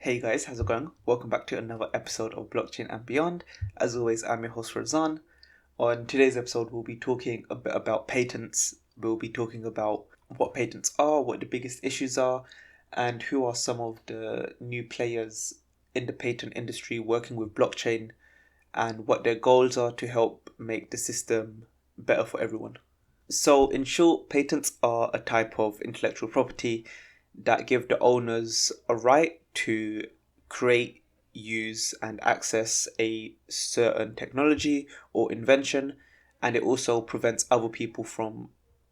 Hey guys, how's it going? Welcome back to another episode of Blockchain and Beyond. As always, I'm your host Razan. On today's episode, we'll be talking a bit about patents. We'll be talking about what patents are, what the biggest issues are, and who are some of the new players in the patent industry working with blockchain, and what their goals are to help make the system better for everyone. So, in short, patents are a type of intellectual property that give the owners a right to create, use, and access a certain technology or invention, and it also prevents other people from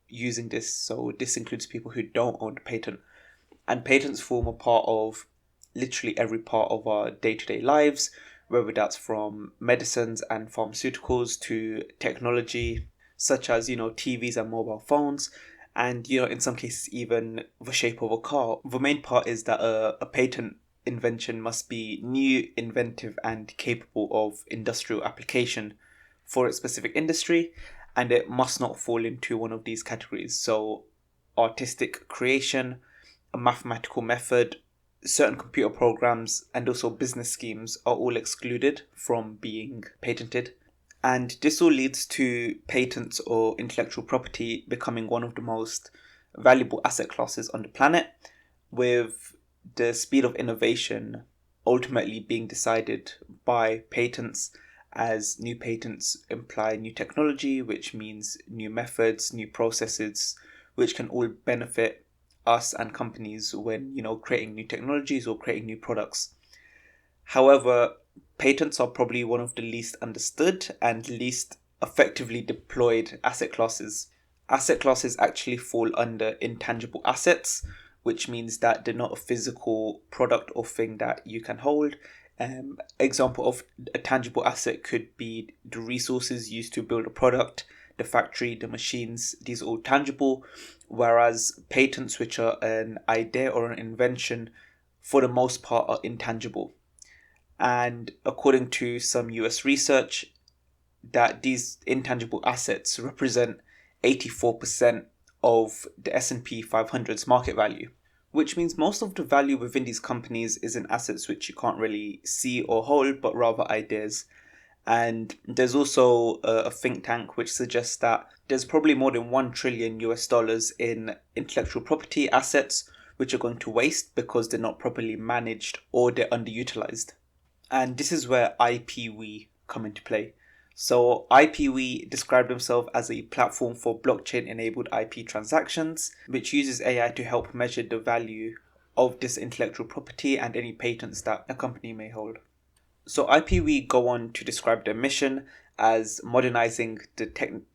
using this. So, this includes people who don't own the patent. And patents form a part of literally every part of our day to day lives, whether that's from medicines and pharmaceuticals to technology, such as, TVs and mobile phones, and, in some cases, even the shape of a car. The main part is that a patent invention must be new, inventive, and capable of industrial application for its specific industry, and it must not fall into one of these categories. So, artistic creation, a mathematical method, certain computer programs, and also business schemes are all excluded from being patented. And this all leads to patents or intellectual property becoming one of the most valuable asset classes on the planet, with the speed of innovation ultimately being decided by patents, as new patents imply new technology, which means new methods, new processes, which can all benefit us and companies when, creating new technologies or creating new products. However, patents are probably one of the least understood and least effectively deployed asset classes. Asset classes actually fall under intangible assets, which means that they're not a physical product or thing that you can hold. Example of a tangible asset could be the resources used to build a product, the factory, the machines. These are all tangible, whereas patents, which are an idea or an invention, for the most part are intangible. And according to some US research, that these intangible assets represent 84% of the S&P 500's market value, which means most of the value within these companies isn't assets which you can't really see or hold, but rather ideas. And there's also a think tank which suggests that there's probably more than 1 trillion US dollars in intellectual property assets which are going to waste because they're not properly managed or they're underutilized. And this is where IPwe come into play. So IPwe describe themselves as a platform for blockchain-enabled IP transactions, which uses AI to help measure the value of this intellectual property and any patents that a company may hold. So IPwe go on to describe their mission as modernizing the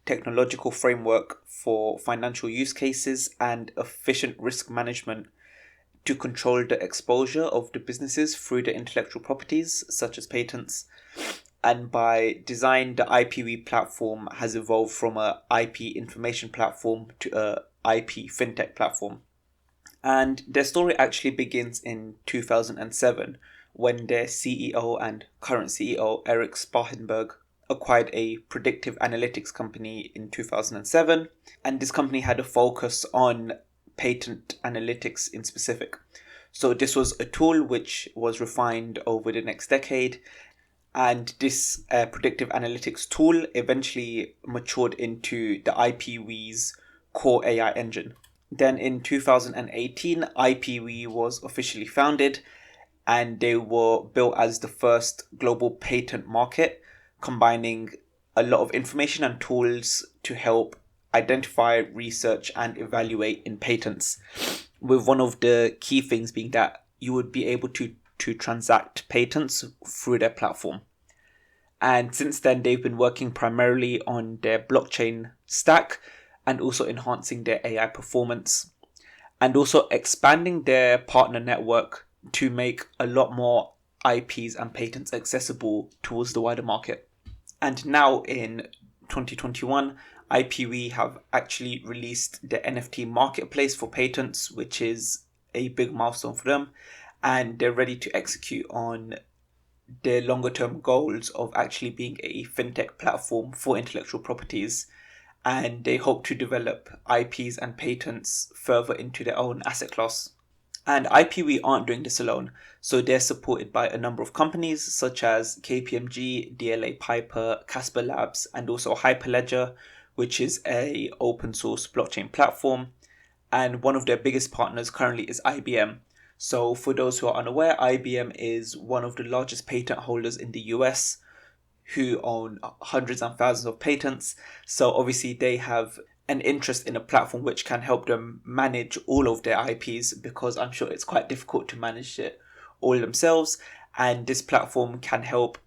technological framework for financial use cases and efficient risk management to control the exposure of the businesses through the intellectual properties, such as patents. And by design, the IPwe platform has evolved from a IP information platform to a IP fintech platform. And their story actually begins in 2007, when their CEO and current CEO, Eric Sparrenberg, acquired a predictive analytics company in 2007. And this company had a focus on patent analytics in specific. So this was a tool which was refined over the next decade, and this predictive analytics tool eventually matured into the IPwe's core AI engine. Then in 2018, IPwe was officially founded, and they were built as the first global patent market, combining a lot of information and tools to help identify, research, and evaluate in patents, with one of the key things being that you would be able to transact patents through their platform. And since then, they've been working primarily on their blockchain stack and also enhancing their AI performance, and also expanding their partner network to make a lot more IPs and patents accessible towards the wider market. And now in 2021, IPwe have actually released the NFT marketplace for patents, which is a big milestone for them, and they're ready to execute on their longer term goals of actually being a fintech platform for intellectual properties, and they hope to develop IPs and patents further into their own asset class. And IPwe aren't doing this alone, so they're supported by a number of companies such as KPMG, DLA Piper, Casper Labs, and also Hyperledger, which is a open source blockchain platform. And one of their biggest partners currently is IBM. So for those who are unaware, IBM is one of the largest patent holders in the US, who own hundreds and thousands of patents. So obviously they have an interest in a platform which can help them manage all of their IPs, because I'm sure it's quite difficult to manage it all themselves. And this platform can help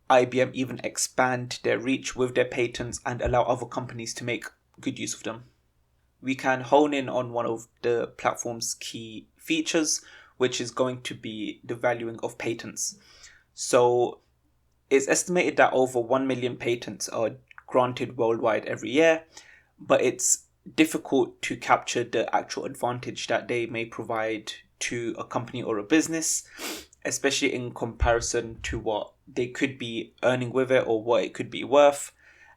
IBM even expand their reach with their patents and allow other companies to make good use of them. We can hone in on one of the platform's key features, which is going to be the valuing of patents. So it's estimated that over 1 million patents are granted worldwide every year, but it's difficult to capture the actual advantage that they may provide to a company or a business, especially in comparison to what they could be earning with it or what it could be worth.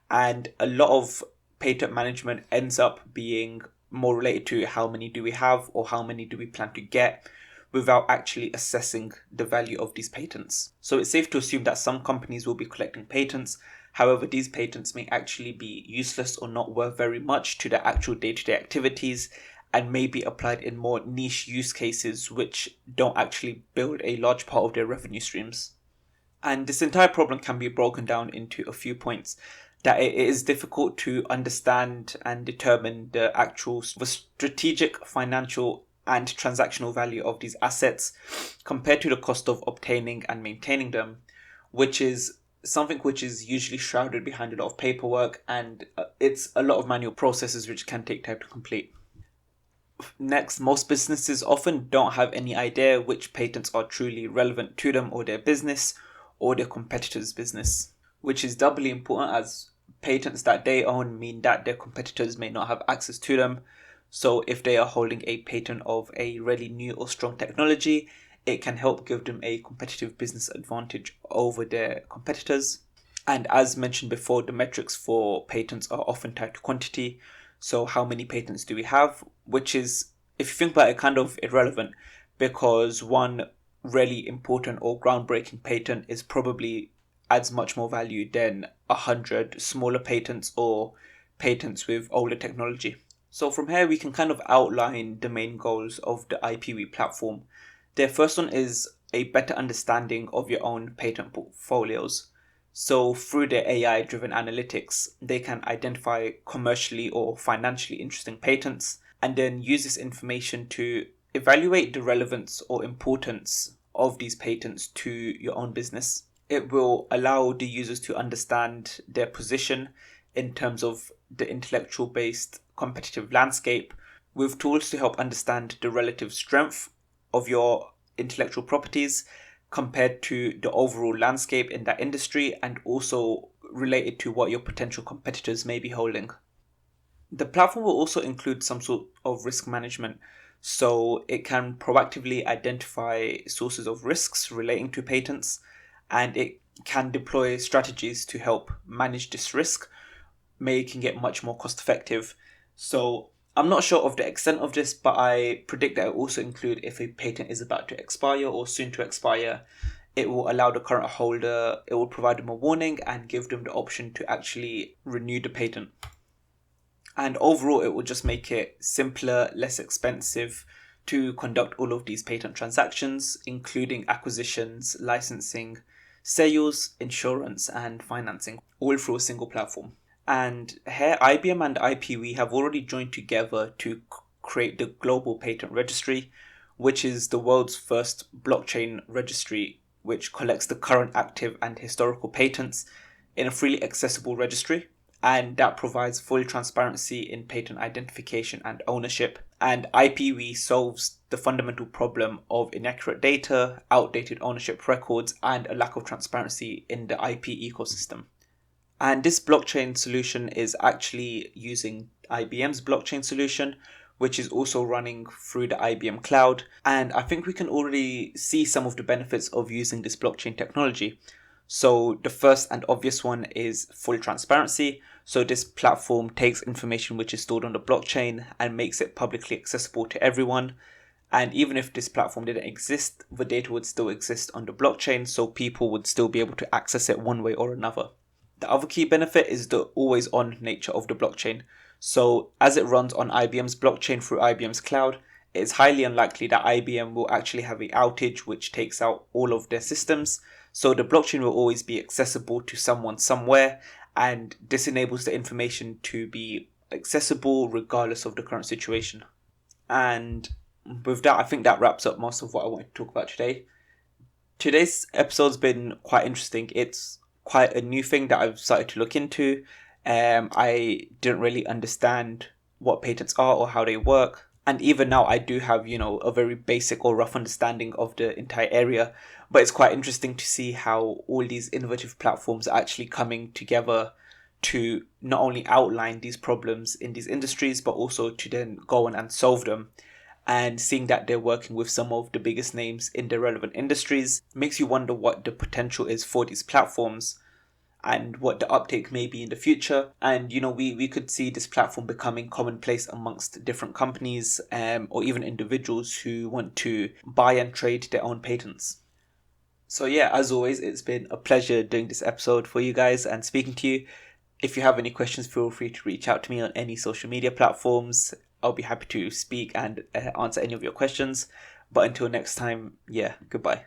And a lot of patent management ends up being more related to how many do we have or how many do we plan to get, without actually assessing the value of these patents. So it's safe to assume that some companies will be collecting patents. However, these patents may actually be useless or not worth very much to their actual day-to-day activities, and may be applied in more niche use cases which don't actually build a large part of their revenue streams. And this entire problem can be broken down into a few points. That it is difficult to understand and determine the actual strategic, financial, and transactional value of these assets compared to the cost of obtaining and maintaining them, which is something which is usually shrouded behind a lot of paperwork, and it's a lot of manual processes which can take time to complete. Next, most businesses often don't have any idea which patents are truly relevant to them or their business or their competitors' business, which is doubly important as patents that they own mean that their competitors may not have access to them. So if they are holding a patent of a really new or strong technology, it can help give them a competitive business advantage over their competitors. And as mentioned before, the metrics for patents are often tied to quantity. So how many patents do we have? Which is, if you think about it, kind of irrelevant, because one really important or groundbreaking patent is probably adds much more value than 100 smaller patents or patents with older technology. So from here, we can kind of outline the main goals of the IPwe platform. The first one is a better understanding of your own patent portfolios. So through their AI-driven analytics, they can identify commercially or financially interesting patents and then use this information to evaluate the relevance or importance of these patents to your own business. It will allow the users to understand their position in terms of the intellectual based competitive landscape, with tools to help understand the relative strength of your intellectual properties compared to the overall landscape in that industry, and also related to what your potential competitors may be holding. The platform will also include some sort of risk management, so it can proactively identify sources of risks relating to patents, and it can deploy strategies to help manage this risk, making it much more cost effective. So I'm not sure of the extent of this, but I predict that it will also include if a patent is about to expire or soon to expire. It will allow the current holder, it will provide them a warning and give them the option to actually renew the patent. And overall, it will just make it simpler, less expensive to conduct all of these patent transactions, including acquisitions, licensing, sales, insurance, and financing, all through a single platform. And here, IBM and IPwe have already joined together to create the Global Patent Registry, which is the world's first blockchain registry, which collects the current active and historical patents in a freely accessible registry. And that provides full transparency in patent identification and ownership. And IPwe solves the fundamental problem of inaccurate data, outdated ownership records, and a lack of transparency in the IP ecosystem. And this blockchain solution is actually using IBM's blockchain solution, which is also running through the IBM cloud. And I think we can already see some of the benefits of using this blockchain technology. So the first and obvious one is full transparency. So this platform takes information which is stored on the blockchain and makes it publicly accessible to everyone. And even if this platform didn't exist, the data would still exist on the blockchain, so people would still be able to access it one way or another. The other key benefit is the always-on nature of the blockchain. So as it runs on IBM's blockchain through IBM's cloud, it is highly unlikely that IBM will actually have an outage which takes out all of their systems. So the blockchain will always be accessible to someone somewhere, and this enables the information to be accessible regardless of the current situation. And with that, I think that wraps up most of what I wanted to talk about today. Today's episode's been quite interesting. It's quite a new thing that I've started to look into. I didn't really understand what patents are or how they work. And even now, I do have, a very basic or rough understanding of the entire area. But it's quite interesting to see how all these innovative platforms are actually coming together to not only outline these problems in these industries, but also to then go on and solve them. And seeing that they're working with some of the biggest names in the relevant industries makes you wonder what the potential is for these platforms and what the uptake may be in the future. And we could see this platform becoming commonplace amongst different companies or even individuals who want to buy and trade their own patents. So yeah, as always, it's been a pleasure doing this episode for you guys and speaking to you. If you have any questions, feel free to reach out to me on any social media platforms. I'll be happy to speak and answer any of your questions. But until next time, yeah, goodbye.